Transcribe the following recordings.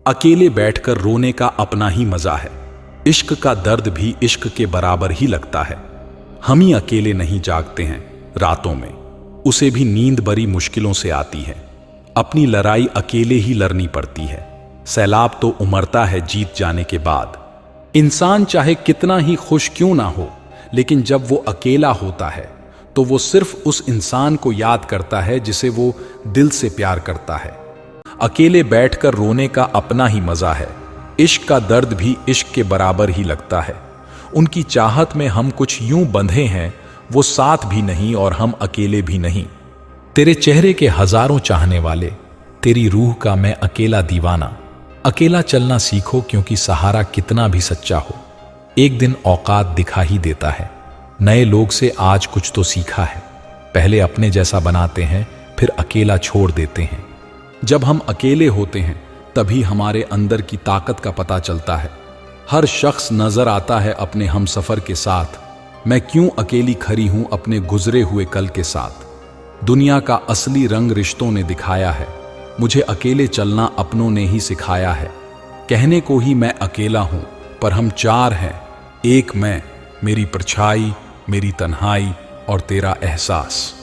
अकेले बैठकर रोने का अपना ही मजा है। इश्क का दर्द भी इश्क के बराबर ही लगता है। हम ही अकेले नहीं जागते हैं रातों में, उसे भी नींद बड़ी मुश्किलों से आती है। अपनी लड़ाई अकेले ही लड़नी पड़ती है। सैलाब तो उमड़ता है जीत जाने के बाद। इंसान चाहे कितना ही खुश क्यों ना हो, लेकिन जब वो अकेला होता है तो वो सिर्फ उस इंसान को याद करता है जिसे वो दिल से प्यार करता है। अकेले बैठकर रोने का अपना ही मजा है। इश्क का दर्द भी इश्क के बराबर ही लगता है। उनकी चाहत में हम कुछ यूं बंधे हैं, वो साथ भी नहीं और हम अकेले भी नहीं। तेरे चेहरे के हजारों चाहने वाले, तेरी रूह का मैं अकेला दीवाना। अकेला चलना सीखो, क्योंकि सहारा कितना भी सच्चा हो एक दिन औकात दिखा ही देता है। नए लोग से आज कुछ तो सीखा है। पहले अपने जैसा बनाते हैं, फिर अकेला छोड़ देते हैं। जब हम अकेले होते हैं तभी हमारे अंदर की ताकत का पता चलता है। हर शख्स नजर आता है अपने हमसफर के साथ। मैं क्यों अकेली खड़ी हूं अपने गुजरे हुए कल के साथ। दुनिया का असली रंग रिश्तों ने दिखाया है, मुझे अकेले चलना अपनों ने ही सिखाया है। कहने को ही मैं अकेला हूं, पर हम चार हैं, एक मैं, मेरी परछाई, मेरी तन्हाई और तेरा एहसास।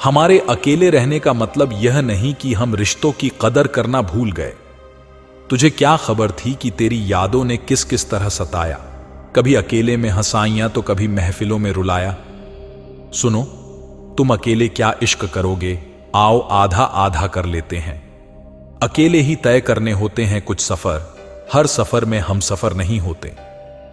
हमारे अकेले रहने का मतलब यह नहीं कि हम रिश्तों की कदर करना भूल गए। तुझे क्या खबर थी कि तेरी यादों ने किस किस तरह सताया। कभी अकेले में हंसाइयां तो कभी महफिलों में रुलाया। सुनो, तुम अकेले क्या इश्क करोगे, आओ आधा आधा कर लेते हैं। अकेले ही तय करने होते हैं कुछ सफर, हर सफर में हम सफर नहीं होते।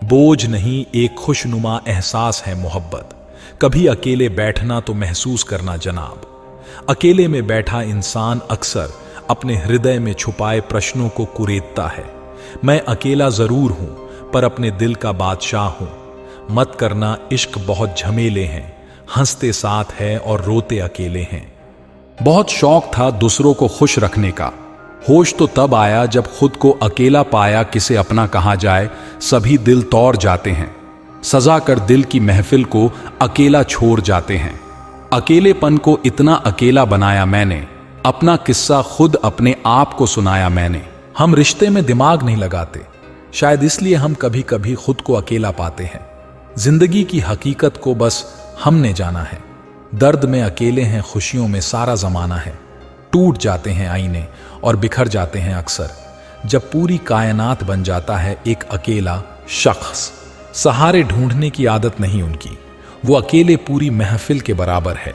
बोझ नहीं, एक खुशनुमा एहसास है मोहब्बत। कभी अकेले बैठना तो महसूस करना जनाब। अकेले में बैठा इंसान अक्सर अपने हृदय में छुपाए प्रश्नों को कुरेदता है। मैं अकेला जरूर हूं, पर अपने दिल का बादशाह हूं। मत करना, इश्क बहुत झमेले हैं, हंसते साथ है और रोते अकेले हैं। बहुत शौक था दूसरों को खुश रखने का, होश तो तब आया जब खुद को अकेला पाया। किसे अपना कहा जाए, सभी दिल तोड़ जाते हैं। सजा कर दिल की महफिल को अकेला छोड़ जाते हैं। अकेलेपन को इतना अकेला बनाया मैंने, अपना किस्सा खुद अपने आप को सुनाया मैंने। हम रिश्ते में दिमाग नहीं लगाते, शायद इसलिए हम कभी कभी खुद को अकेला पाते हैं। जिंदगी की हकीकत को बस हमने जाना है। दर्द में अकेले हैं, खुशियों में सारा जमाना है। टूट जाते हैं आईने और बिखर जाते हैं अक्सर, जब पूरी कायनात बन जाता है एक अकेला शख्स। सहारे ढूंढने की आदत नहीं उनकी, वो अकेले पूरी महफिल के बराबर है।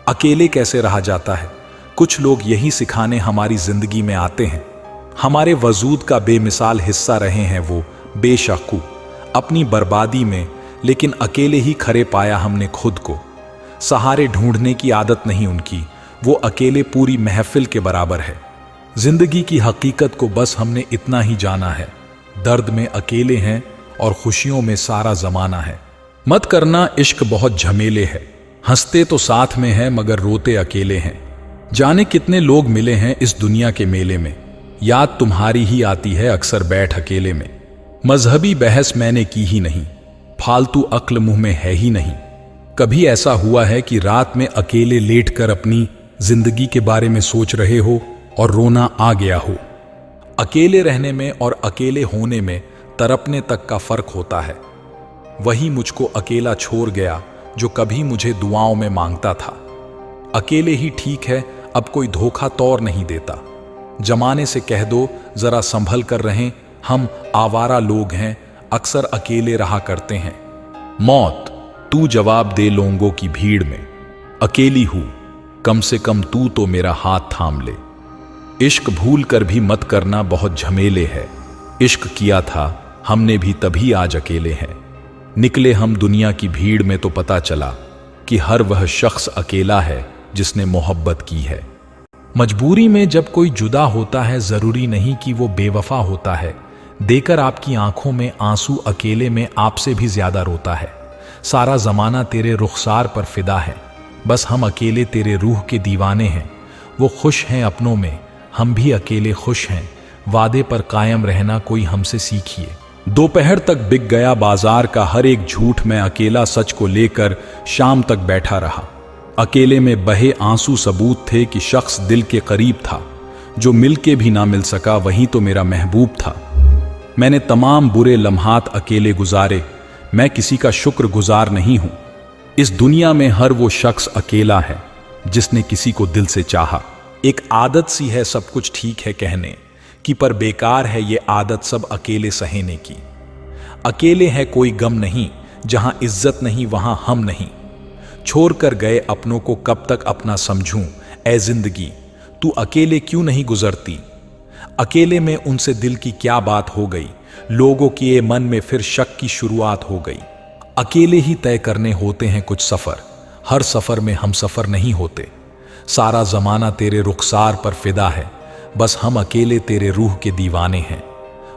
अकेले कैसे रहा जाता है, कुछ लोग यही सिखाने हमारी जिंदगी में आते हैं। हमारे वजूद का बेमिसाल हिस्सा रहे हैं वो बेशकू। अपनी बर्बादी में लेकिन अकेले ही खड़े पाया हमने खुद को। सहारे ढूंढने की आदत नहीं उनकी, वो अकेले पूरी महफिल के बराबर है। जिंदगी की हकीकत को बस हमने इतना ही जाना है। दर्द में अकेले हैं और खुशियों में सारा जमाना है। मत करना, इश्क बहुत झमेले है। हंसते तो साथ में हैं मगर रोते अकेले हैं। जाने कितने लोग मिले हैं इस दुनिया के मेले में, याद तुम्हारी ही आती है अक्सर बैठ अकेले में। मजहबी बहस मैंने की ही नहीं, फालतू अक्ल मुंह में है ही नहीं। कभी ऐसा हुआ है कि रात में अकेले लेटकर अपनी जिंदगी के बारे में सोच रहे हो और रोना आ गया हो। अकेले रहने में और अकेले होने में तड़पने तक का फर्क होता है। वही मुझको अकेला छोड़ गया जो कभी मुझे दुआओं में मांगता था। अकेले ही ठीक है, अब कोई धोखा तौर नहीं देता। जमाने से कह दो जरा संभल कर रहें, हम आवारा लोग हैं, अक्सर अकेले रहा करते हैं। मौत, तू जवाब दे लोगों की भीड़ में, अकेली हूं, कम से कम तू तो मेरा हाथ थाम ले। इश्क भूल कर भी मत करना, बहुत झमेले है। इश्क किया था हमने भी तभी आज अकेले हैं। निकले हम दुनिया की भीड़ में तो पता चला कि हर वह शख्स अकेला है जिसने मोहब्बत की है। मजबूरी में जब कोई जुदा होता है, जरूरी नहीं कि वो बेवफा होता है। देकर आपकी आंखों में आंसू अकेले में आपसे भी ज्यादा रोता है। सारा जमाना तेरे रुखसार पर फिदा है, बस हम अकेले तेरे रूह के दीवाने हैं। वो खुश हैं अपनों में, हम भी अकेले खुश हैं। वादे पर कायम रहना कोई हमसे सीखिए। दोपहर तक बिक गया बाजार का हर एक झूठ, मैं अकेला सच को लेकर शाम तक बैठा रहा। अकेले में बहे आंसू सबूत थे कि शख्स दिल के करीब था। जो मिल के भी ना मिल सका वही तो मेरा महबूब था। मैंने तमाम बुरे लम्हात अकेले गुजारे, मैं किसी का शुक्रगुजार नहीं हूं। इस दुनिया में हर वो शख्स अकेला है जिसने किसी को दिल से चाहा। एक आदत सी है सब कुछ ठीक है कहने की, पर बेकार है ये आदत सब अकेले सहने की। अकेले है कोई गम नहीं, जहां इज्जत नहीं वहां हम नहीं। छोड़ कर गए अपनों को कब तक अपना समझूं, ऐ जिंदगी तू अकेले क्यों नहीं गुजरती। अकेले में उनसे दिल की क्या बात हो गई, लोगों के मन में फिर शक की शुरुआत हो गई। अकेले ही तय करने होते हैं कुछ सफर, हर सफर में हम सफर नहीं होते। सारा जमाना तेरे रुखसार पर फिदा है, बस हम अकेले तेरे रूह के दीवाने हैं।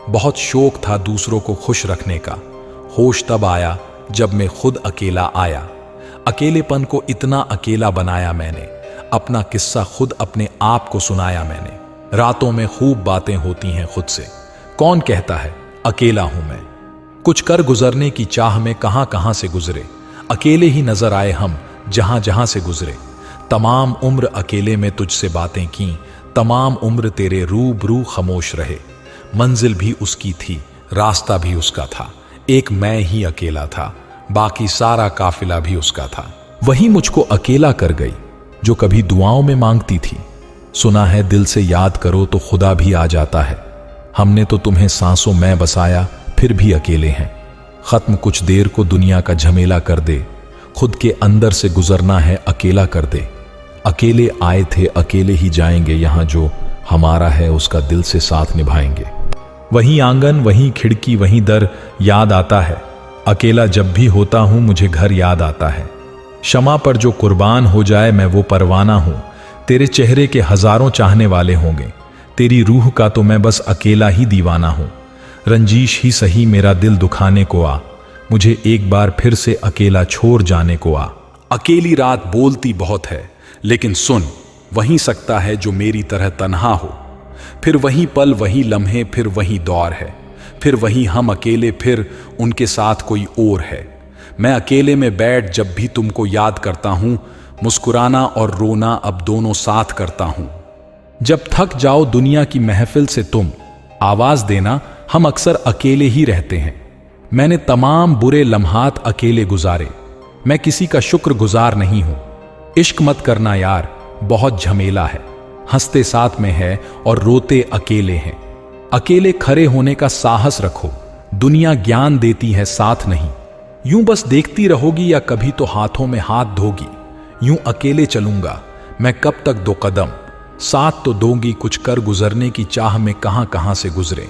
बहुत शौक था दूसरों को खुश रखने का, होश तब आया जब मैं खुद अकेला आया। अकेलेपन को इतना अकेला बनाया मैंने, अपना किस्सा खुद अपने आप को सुनाया मैंने। रातों में खूब बातें होती हैं खुद से, कौन कहता है अकेला हूं मैं। कुछ कर गुजरने की चाह में कहां कहां से गुजरे, अकेले ही नजर आए हम जहां जहां से गुजरे। तमाम उम्र अकेले में तुझसे बातें की, तमाम उम्र तेरे रूबरू खामोश रहे। मंजिल भी उसकी थी, रास्ता भी उसका था, एक मैं ही अकेला था, बाकी सारा काफिला भी उसका था। वही मुझको अकेला कर गई जो कभी दुआओं में मांगती थी। सुना है दिल से याद करो तो खुदा भी आ जाता है। हमने तो तुम्हें सांसों में बसाया, फिर भी अकेले हैं। खत्म कुछ देर को दुनिया का झमेला कर दे, खुद के अंदर से गुजरना है अकेला कर दे। अकेले आए थे अकेले ही जाएंगे, यहां जो हमारा है उसका दिल से साथ निभाएंगे। वहीं आंगन वहीं खिड़की वहीं दर याद आता है, अकेला जब भी होता हूं मुझे घर याद आता है। शमा पर जो कुर्बान हो जाए मैं वो परवाना हूं, तेरे चेहरे के हजारों चाहने वाले होंगे, तेरी रूह का तो मैं बस अकेला ही दीवाना हूं। रंजीश ही सही मेरा दिल दुखाने को आ, मुझे एक बार फिर से अकेला छोड़ जाने को आ। अकेली रात बोलती बहुत है लेकिन सुन वही सकता है जो मेरी तरह तन्हा हो। फिर वही पल वही लम्हे, फिर वही दौर है, फिर वही हम अकेले, फिर उनके साथ कोई और है। मैं अकेले में बैठ जब भी तुमको याद करता हूं, मुस्कुराना और रोना अब दोनों साथ करता हूं। जब थक जाओ दुनिया की महफिल से तुम आवाज देना, हम अक्सर अकेले ही रहते हैं। मैंने तमाम बुरे लम्हात अकेले गुजारे, मैं किसी का शुक्रगुजार नहीं हूं। इश्क मत करना यार, बहुत झमेला है, हंसते साथ में है और रोते अकेले हैं। अकेले खड़े होने का साहस रखो, दुनिया ज्ञान देती है साथ नहीं। यूं बस देखती रहोगी या कभी तो हाथों में हाथ धोगी। यूं अकेले चलूंगा मैं कब तक दो कदम, साथ तो दोगी कुछ कर गुजरने की चाह में कहां कहां से गुजरे।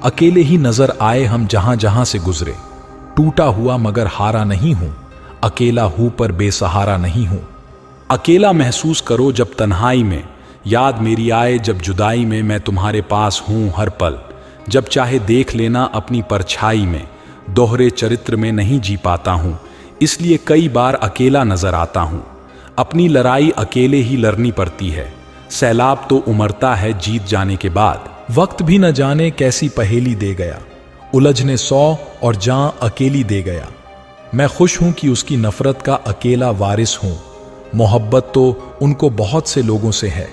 अकेले ही नजर आए हम जहां जहां से गुजरे। टूटा हुआ मगर हारा नहीं हूं, अकेला हूं पर बेसहारा नहीं हूं। अकेला महसूस करो जब तन्हाई में, याद मेरी आए जब जुदाई में। मैं तुम्हारे पास हूं हर पल, जब चाहे देख लेना अपनी परछाई में। दोहरे चरित्र में नहीं जी पाता हूं, इसलिए कई बार अकेला नजर आता हूं। अपनी लड़ाई अकेले ही लड़नी पड़ती है, सैलाब तो उमड़ता है जीत जाने के बाद। वक्त भी न जाने कैसी पहेली दे गया, उलझने 100 और जान अकेली दे गया। मैं खुश हूं कि उसकी नफरत का अकेला वारिस हूं। मोहब्बत तो उनको बहुत से लोगों से है,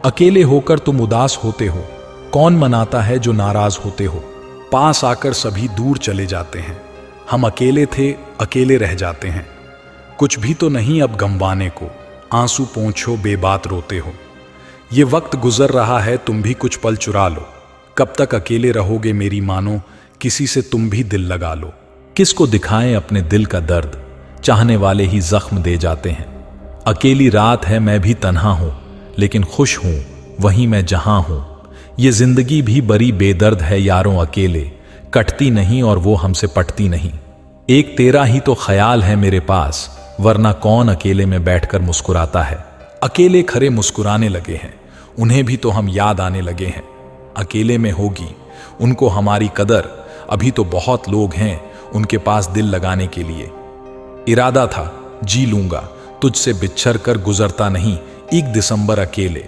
अकेले होकर तुम उदास होते हो। कौन मनाता है जो नाराज होते हो, पास आकर सभी दूर चले जाते हैं। हम अकेले थे अकेले रह जाते हैं, कुछ भी तो नहीं अब गमवाने को। आंसू पोंछो बेबात रोते हो, ये वक्त गुजर रहा है तुम भी कुछ पल चुरा लो। कब तक अकेले रहोगे मेरी मानो, किसी से तुम भी दिल लगा लो। किसको दिखाएं अपने दिल का दर्द, चाहने वाले ही जख्म दे जाते हैं। अकेली रात है मैं भी तन्हा हूं, लेकिन खुश हूं वहीं मैं जहां हूं। ये जिंदगी भी बड़ी बेदर्द है यारों, अकेले कटती नहीं और वो हमसे पटती नहीं। एक तेरा ही तो ख्याल है मेरे पास, वरना कौन अकेले में बैठकर मुस्कुराता है। अकेले खरे मुस्कुराने लगे हैं, उन्हें भी तो हम याद आने लगे हैं। अकेले में होगी उनको हमारी कदर, अभी तो बहुत लोग हैं उनके पास दिल लगाने के लिए। इरादा था जी लूंगा तुझसे बिछड़ कर, गुजरता नहीं 1 दिसंबर अकेले।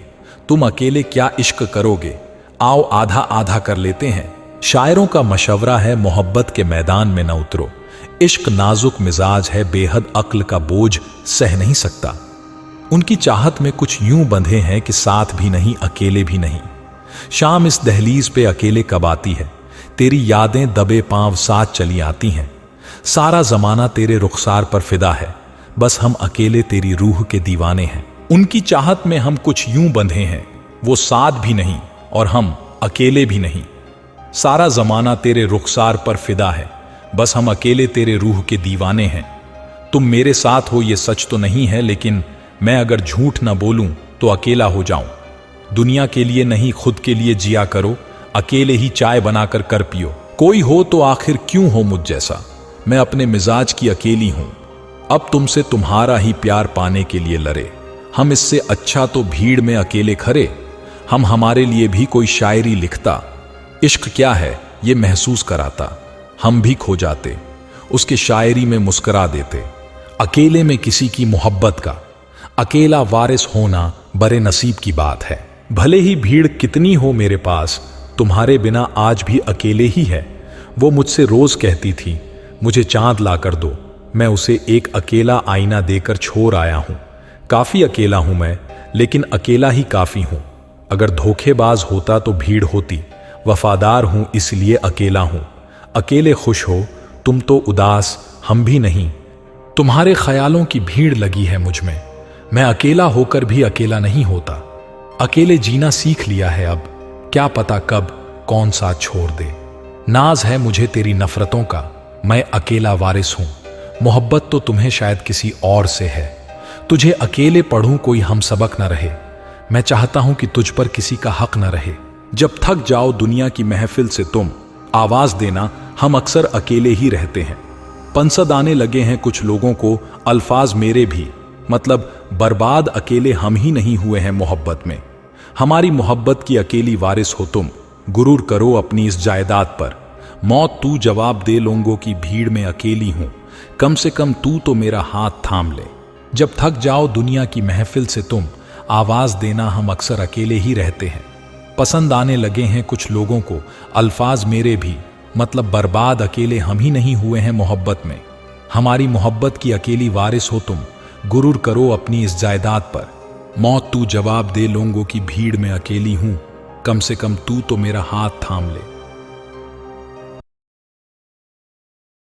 तुम अकेले क्या इश्क करोगे, आओ आधा आधा कर लेते हैं। शायरों का मशवरा है मोहब्बत के मैदान में न उतरो। इश्क नाजुक मिजाज है, बेहद अक्ल का बोझ सह नहीं सकता। उनकी चाहत में कुछ यूं बंधे हैं कि साथ भी नहीं अकेले भी नहीं। शाम इस दहलीज पे अकेले कब आती है, तेरी यादें दबे पांव साथ चली आती हैं। सारा जमाना तेरे रुखसार पर फिदा है, बस हम अकेले तेरी रूह के दीवाने हैं। उनकी चाहत में हम कुछ यूं बंधे हैं, वो साथ भी नहीं और हम अकेले भी नहीं। सारा जमाना तेरे रुखसार पर फिदा है, बस हम अकेले तेरे रूह के दीवाने हैं। तुम मेरे साथ हो ये सच तो नहीं है, लेकिन मैं अगर झूठ ना बोलूं तो अकेला हो जाऊं। दुनिया के लिए नहीं खुद के लिए जिया करो, अकेले ही चाय बनाकर कर पियो। कोई हो तो आखिर क्यों हो मुझ जैसा, मैं अपने मिजाज की अकेली हूं। अब तुमसे तुम्हारा ही प्यार पाने के लिए लड़े, हम इससे अच्छा तो भीड़ में अकेले खड़े। हम हमारे लिए भी कोई शायरी लिखता, इश्क क्या है ये महसूस कराता। हम भी खो जाते, उसके शायरी में मुस्कुरा देते। अकेले में किसी की मोहब्बत का अकेला वारिस होना बड़े नसीब की बात है। भले ही भीड़ कितनी हो मेरे पास, तुम्हारे बिना आज भी अकेले ही है। वो मुझसे रोज कहती थी मुझे चांद ला कर दो, मैं उसे एक अकेला आईना देकर छोड़ आया हूं। काफी अकेला हूं मैं, लेकिन अकेला ही काफी हूं। अगर धोखेबाज होता तो भीड़ होती, वफादार हूं इसलिए अकेला हूं। अकेले खुश हो तुम तो उदास हम भी नहीं, तुम्हारे ख्यालों की भीड़ लगी है मुझ में। मैं अकेला होकर भी अकेला नहीं होता, अकेले जीना सीख लिया है अब, क्या पता कब कौन सा छोड़ दे। नाज है मुझे तेरी नफरतों का, मैं अकेला वारिस हूं। मोहब्बत तो तुम्हें शायद किसी और से है, तुझे अकेले पढ़ूं कोई हम सबक न रहे। मैं चाहता हूं कि तुझ पर किसी का हक न रहे। जब थक जाओ दुनिया की महफिल से तुम आवाज देना, हम अक्सर अकेले ही रहते हैं। पंसद आने लगे हैं कुछ लोगों को अल्फाज मेरे भी, मतलब बर्बाद अकेले हम ही नहीं हुए हैं मोहब्बत में। हमारी मोहब्बत की अकेली वारिस हो तुम, गुरूर करो अपनी इस जायदाद पर। मौत तू जवाब दे लोगों की भीड़ में अकेली हूं, कम से कम तू तो मेरा हाथ थाम ले। जब थक जाओ दुनिया की महफिल से तुम आवाज देना, हम अक्सर अकेले ही रहते हैं। पसंद आने लगे हैं कुछ लोगों को अल्फाज मेरे भी, मतलब बर्बाद अकेले हम ही नहीं हुए हैं मोहब्बत में। हमारी मोहब्बत की अकेली वारिस हो तुम, गुरूर करो अपनी इस जायदाद पर। मौत तू जवाब दे लोगों की भीड़ में अकेली हूं, कम से कम तू तो मेरा हाथ थाम ले।